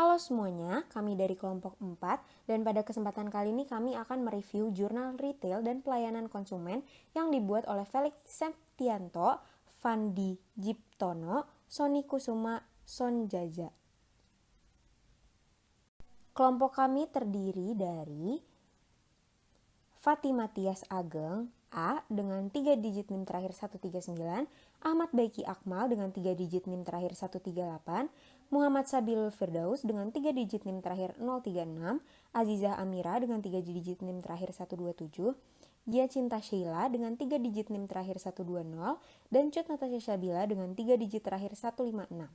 Halo semuanya, kami dari kelompok 4 dan pada kesempatan kali ini kami akan mereview jurnal retail dan pelayanan konsumen yang dibuat oleh Felix Septianto, Fandi Jiptono, Sony Kusuma Sonjaja. Kelompok kami terdiri dari Fatima Tias Ageng, A dengan 3 digit NIM terakhir 139, Ahmad Baiki Akmal dengan 3 digit NIM terakhir 138, Muhammad Sabilul Firdaus dengan 3 digit NIM terakhir 036, Azizah Amira dengan 3 digit NIM terakhir 127, Gia Cinta Sheila dengan 3 digit NIM terakhir 120, dan Cut Natasha Syabila dengan 3 digit terakhir 156.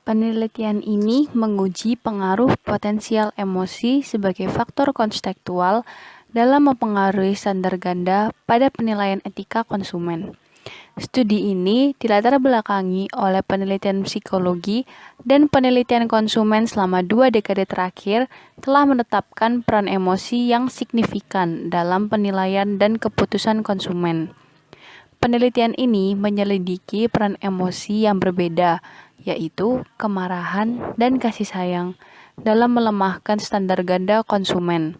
Penelitian ini menguji pengaruh potensial emosi sebagai faktor kontekstual dalam mempengaruhi standar ganda pada penilaian etika konsumen. Studi ini dilatar belakangi oleh penelitian psikologi dan penelitian konsumen selama 2 dekade terakhir telah menetapkan peran emosi yang signifikan dalam penilaian dan keputusan konsumen. Penelitian ini menyelidiki peran emosi yang berbeda, yaitu kemarahan dan kasih sayang, dalam melemahkan standar ganda konsumen.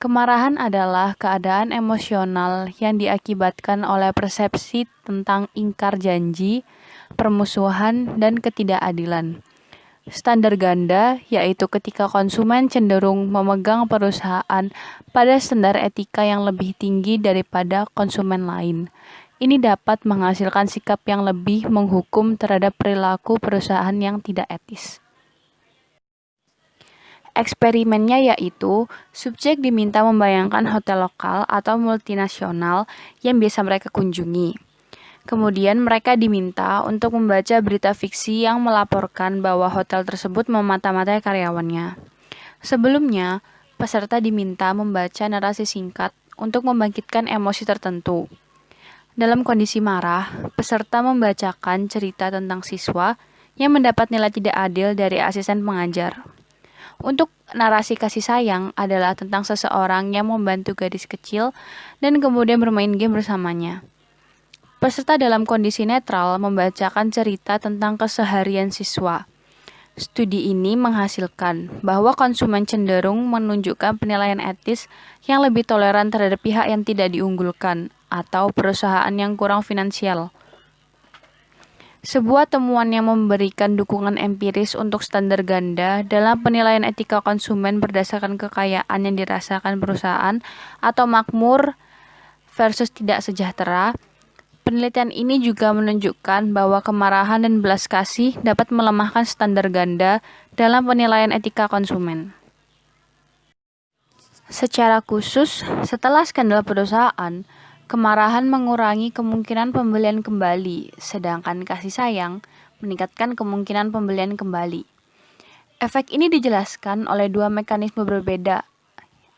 Kemarahan adalah keadaan emosional yang diakibatkan oleh persepsi tentang ingkar janji, permusuhan, dan ketidakadilan. Standar ganda yaitu ketika konsumen cenderung memegang perusahaan pada standar etika yang lebih tinggi daripada konsumen lain. Ini dapat menghasilkan sikap yang lebih menghukum terhadap perilaku perusahaan yang tidak etis. Eksperimennya yaitu, subjek diminta membayangkan hotel lokal atau multinasional yang biasa mereka kunjungi. Kemudian mereka diminta untuk membaca berita fiksi yang melaporkan bahwa hotel tersebut memata-matai karyawannya. Sebelumnya, peserta diminta membaca narasi singkat untuk membangkitkan emosi tertentu. Dalam kondisi marah, peserta membacakan cerita tentang siswa yang mendapat nilai tidak adil dari asisten pengajar. Untuk narasi kasih sayang adalah tentang seseorang yang membantu gadis kecil dan kemudian bermain game bersamanya. Peserta dalam kondisi netral membacakan cerita tentang keseharian siswa. Studi ini menghasilkan bahwa konsumen cenderung menunjukkan penilaian etis yang lebih toleran terhadap pihak yang tidak diunggulkan atau perusahaan yang kurang finansial. Sebuah temuan yang memberikan dukungan empiris untuk standar ganda dalam penilaian etika konsumen berdasarkan kekayaan yang dirasakan perusahaan atau makmur versus tidak sejahtera. Penelitian ini juga menunjukkan bahwa kemarahan dan belas kasih dapat melemahkan standar ganda dalam penilaian etika konsumen. Secara khusus, setelah skandal perusahaan, kemarahan mengurangi kemungkinan pembelian kembali, sedangkan kasih sayang meningkatkan kemungkinan pembelian kembali. Efek ini dijelaskan oleh 2 mekanisme berbeda.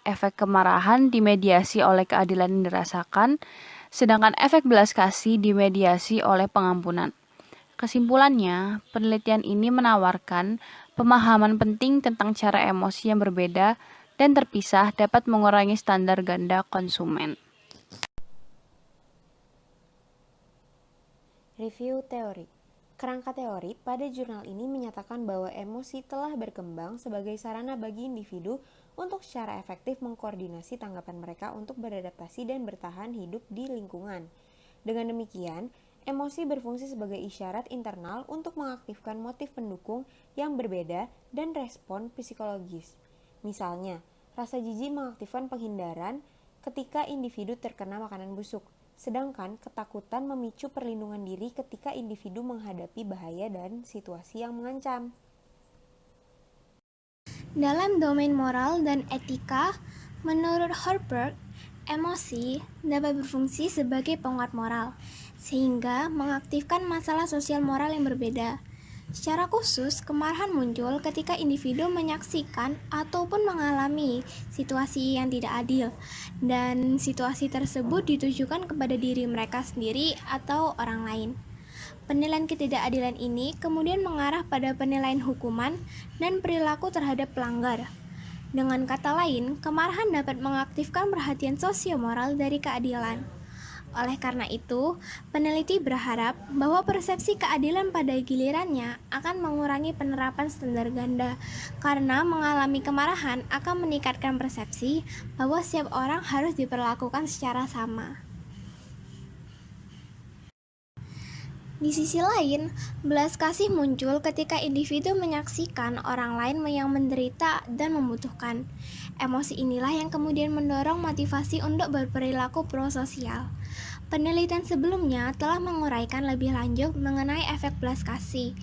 Efek kemarahan dimediasi oleh keadilan yang dirasakan, sedangkan efek belas kasih dimediasi oleh pengampunan. Kesimpulannya, penelitian ini menawarkan pemahaman penting tentang cara emosi yang berbeda dan terpisah dapat mengurangi standar ganda konsumen. Review teori. Kerangka teori pada jurnal ini menyatakan bahwa emosi telah berkembang sebagai sarana bagi individu untuk secara efektif mengkoordinasi tanggapan mereka untuk beradaptasi dan bertahan hidup di lingkungan. Dengan demikian, emosi berfungsi sebagai isyarat internal untuk mengaktifkan motif pendukung yang berbeda dan respon psikologis. Misalnya, rasa jijik mengaktifkan penghindaran ketika individu terkena makanan busuk. Sedangkan ketakutan memicu perlindungan diri ketika individu menghadapi bahaya dan situasi yang mengancam. Dalam domain moral dan etika, menurut Horberg, emosi dapat berfungsi sebagai penguat moral, sehingga mengaktifkan masalah sosial moral yang berbeda. Secara khusus, kemarahan muncul ketika individu menyaksikan ataupun mengalami situasi yang tidak adil, dan situasi tersebut ditujukan kepada diri mereka sendiri atau orang lain. Penilaian ketidakadilan ini kemudian mengarah pada penilaian hukuman dan perilaku terhadap pelanggar. Dengan kata lain, kemarahan dapat mengaktifkan perhatian sosio-moral dari keadilan. Oleh karena itu, peneliti berharap bahwa persepsi keadilan pada gilirannya akan mengurangi penerapan standar ganda, karena mengalami kemarahan akan meningkatkan persepsi bahwa setiap orang harus diperlakukan secara sama. Di sisi lain, belas kasih muncul ketika individu menyaksikan orang lain yang menderita dan membutuhkan. Emosi inilah yang kemudian mendorong motivasi untuk berperilaku prososial. Penelitian sebelumnya telah menguraikan lebih lanjut mengenai efek belas kasih,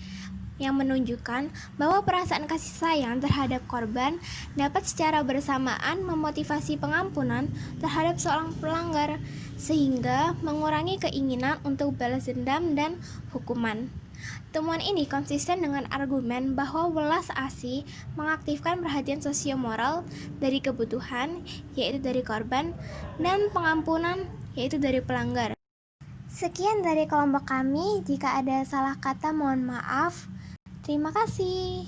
yang menunjukkan bahwa perasaan kasih sayang terhadap korban dapat secara bersamaan memotivasi pengampunan terhadap seorang pelanggar, sehingga mengurangi keinginan untuk balas dendam dan hukuman. Temuan ini konsisten dengan argumen bahwa welas asih mengaktifkan perhatian sosiomoral dari kebutuhan, yaitu dari korban, dan pengampunan, yaitu dari pelanggar. Sekian dari kelompok kami, jika ada salah kata mohon maaf. Terima kasih.